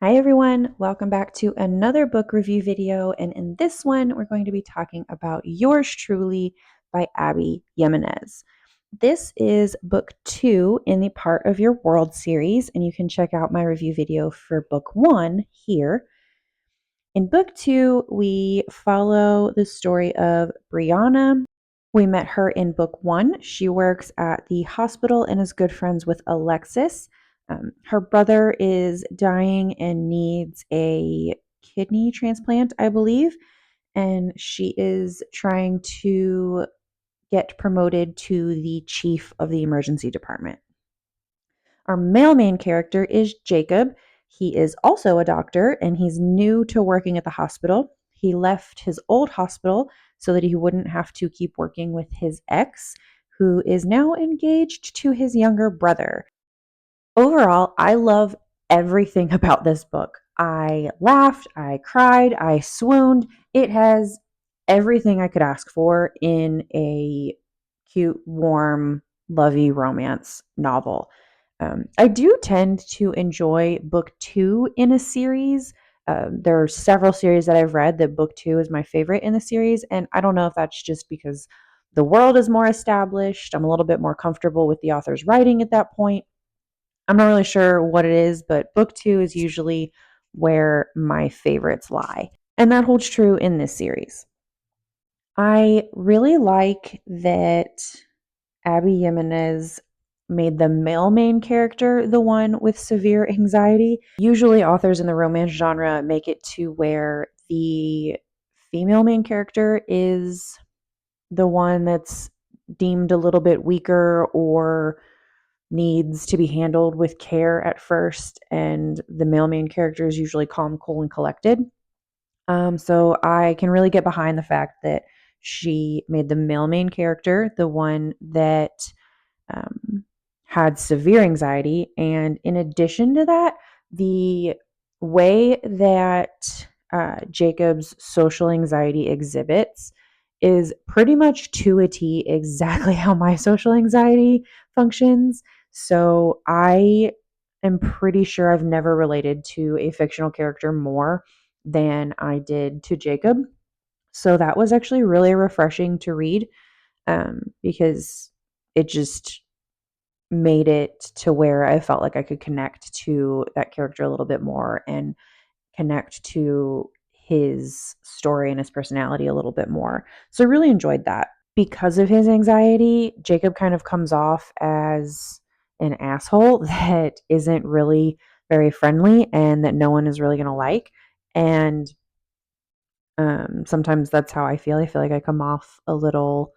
Hi everyone, welcome back to another book review video, and in this one we're going to be talking about Yours Truly by Abby Jimenez. This is book 2 in the Part of Your World series, and you can check out my review video for book 1 here. In book 2, we follow the story of Brianna. We met her in book 1. She works at the hospital and is good friends with Alexis. Her brother is dying and needs a kidney transplant, I believe, and she is trying to get promoted to the chief of the emergency department. Our male main character is Jacob. He is also a doctor and he's new to working at the hospital. He left his old hospital so that he wouldn't have to keep working with his ex, who is now engaged to his younger brother. Overall, I love everything about this book. I laughed, I cried, I swooned. It has everything I could ask for in a cute, warm, lovey romance novel. I do tend to enjoy book 2 in a series. There are several series that I've read that book 2 is my favorite in the series, and I don't know if that's just because the world is more established. I'm a little bit more comfortable with the author's writing at that point. I'm not really sure what it is, but book 2 is usually where my favorites lie. And that holds true in this series. I really like that Abby Jimenez made the male main character the one with severe anxiety. Usually, authors in the romance genre make it to where the female main character is the one that's deemed a little bit weaker or needs to be handled with care at first, and the male main character is usually calm, cool, and collected. So I can really get behind the fact that she made the male main character the one that um, had severe anxiety. And in addition to that, the way that Jacob's social anxiety exhibits is pretty much to a T exactly how my social anxiety functions. So I am pretty sure I've never related to a fictional character more than I did to Jacob. So that was actually really refreshing to read, because it just made it to where I felt like I could connect to that character a little bit more and connect to his story and his personality a little bit more. So I really enjoyed that. Because of his anxiety, Jacob kind of comes off as an asshole that isn't really very friendly and that no one is really going to like. And sometimes that's how I feel. I feel like I come off a little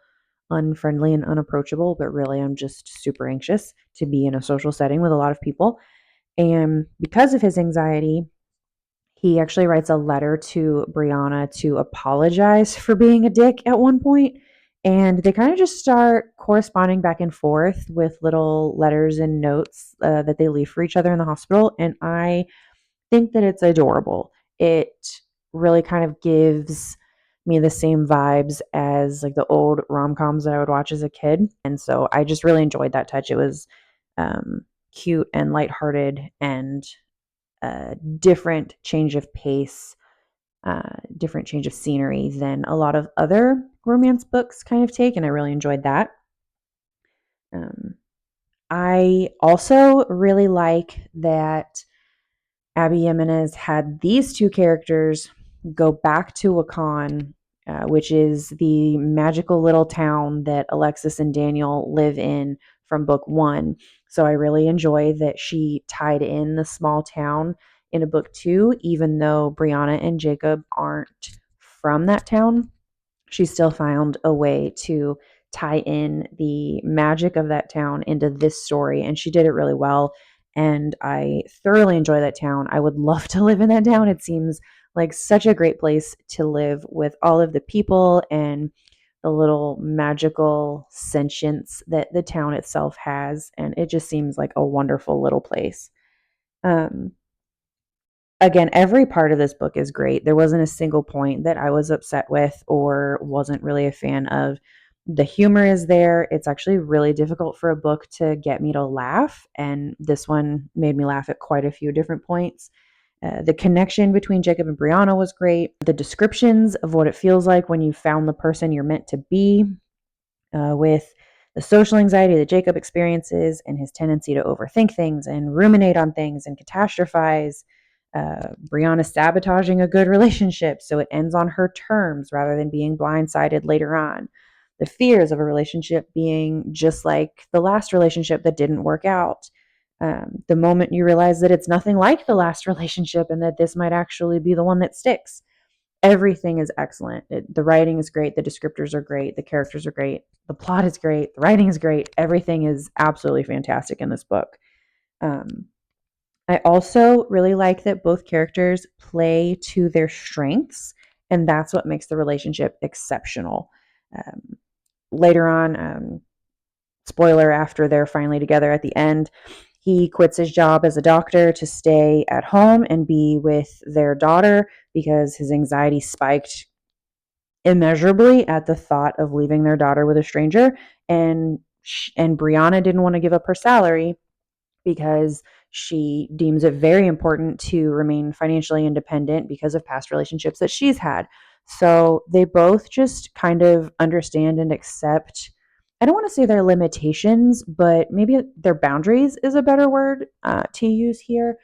unfriendly and unapproachable, but really I'm just super anxious to be in a social setting with a lot of people. And because of his anxiety, he actually writes a letter to Brianna to apologize for being a dick at one point. And they kind of just start corresponding back and forth with little letters and notes that they leave for each other in the hospital. And I think that it's adorable. It really kind of gives me the same vibes as like the old rom-coms that I would watch as a kid. And so I just really enjoyed that touch. It was cute and lighthearted and a different change of pace, different change of scenery than a lot of other romance books kind of take. And I really enjoyed that. Um, I also really like that Abby Jimenez had these two characters go back to Wakan, which is the magical little town that Alexis and Daniel live in from book 1. So I really enjoy that she tied in the small town in a book 2, even though Brianna and Jacob aren't from that town. She still found a way to tie in the magic of that town into this story, and she did it really well. And I thoroughly enjoy that town. I would love to live in that town. It seems like such a great place to live with all of the people and the little magical sentience that the town itself has. And it just seems like a wonderful little place. Um, Again, every part of this book is great. There wasn't a single point that I was upset with or wasn't really a fan of. The humor is there. It's actually really difficult for a book to get me to laugh, and this one made me laugh at quite a few different points. The connection between Jacob and Brianna was great. The descriptions of what it feels like when you found the person you're meant to be, with the social anxiety that Jacob experiences and his tendency to overthink things and ruminate on things and catastrophize. Brianna sabotaging a good relationship so it ends on her terms rather than being blindsided later on. The fears of a relationship being just like the last relationship that didn't work out. The moment you realize that it's nothing like the last relationship and that this might actually be the one that sticks. Everything is excellent. The writing is great. The descriptors are great. The characters are great. The plot is great. The writing is great. Everything is absolutely fantastic in this book. I also really like that both characters play to their strengths, and that's what makes the relationship exceptional. Later on, spoiler, after they're finally together at the end, he quits his job as a doctor to stay at home and be with their daughter because his anxiety spiked immeasurably at the thought of leaving their daughter with a stranger. And Brianna didn't want to give up her salary because she deems it very important to remain financially independent because of past relationships that she's had. So they both just kind of understand and accept, I don't want to say their limitations, but maybe their boundaries is a better word to use here.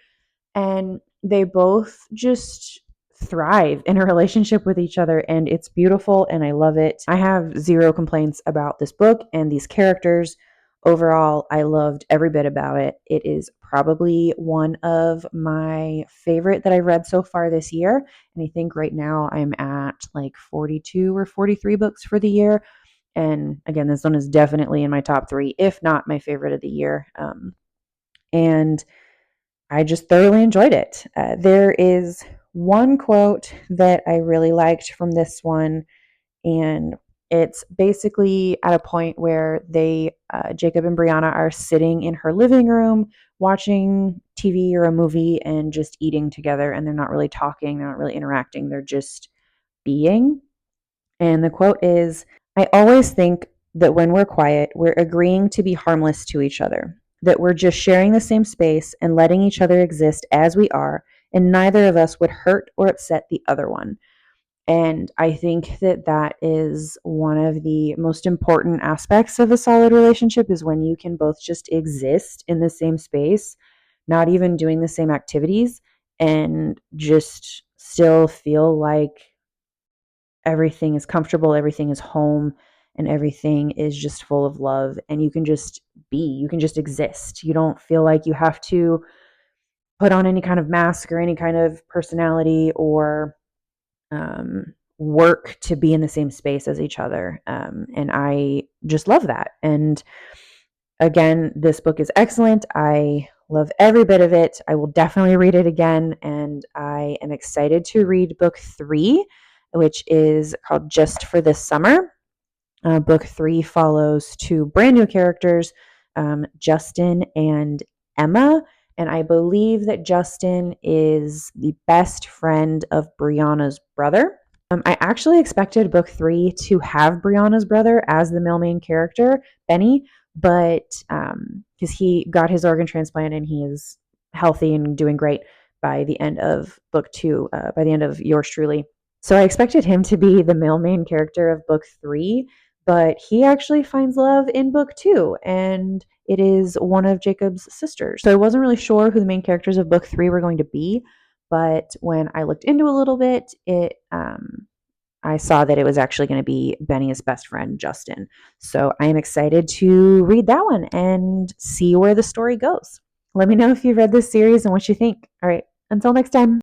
And they both just thrive in a relationship with each other, and it's beautiful and I love it. I have zero complaints about this book and these characters. Overall, I loved every bit about it. It is probably one of my favorite that I've read so far this year. And I think right now I'm at like 42 or 43 books for the year. And again, this one is definitely in my top 3, if not my favorite of the year. And I just thoroughly enjoyed it. There is one quote that I really liked from this one, and it's basically at a point where Jacob and Brianna are sitting in her living room watching TV or a movie and just eating together, and they're not really talking, they're not really interacting, they're just being. And the quote is, "I always think that when we're quiet, we're agreeing to be harmless to each other, that we're just sharing the same space and letting each other exist as we are, and neither of us would hurt or upset the other one." And I think that that is one of the most important aspects of a solid relationship, is when you can both just exist in the same space, not even doing the same activities, and just still feel like everything is comfortable, everything is home, and everything is just full of love. And you can just be, you can just exist. You don't feel like you have to put on any kind of mask or any kind of personality or work to be in the same space as each other. And I just love that. And again, this book is excellent. I love every bit of it. I will definitely read it again. And I am excited to read book 3, which is called Just for This Summer. Book 3 follows 2 brand new characters, Justin and Emma. And I believe that Justin is the best friend of Brianna's brother. I actually expected book 3 to have Brianna's brother as the male main character, Benny, but because he got his organ transplant and he is healthy and doing great by the end of book 2, by the end of Yours Truly. So I expected him to be the male main character of book 3, but he actually finds love in book 2, and it is one of Jacob's sisters. So I wasn't really sure who the main characters of book 3 were going to be, but when I looked into a little bit, I saw that it was actually going to be Benny's best friend, Justin. So I am excited to read that one and see where the story goes. Let me know if you've read this series and what you think. All right, until next time.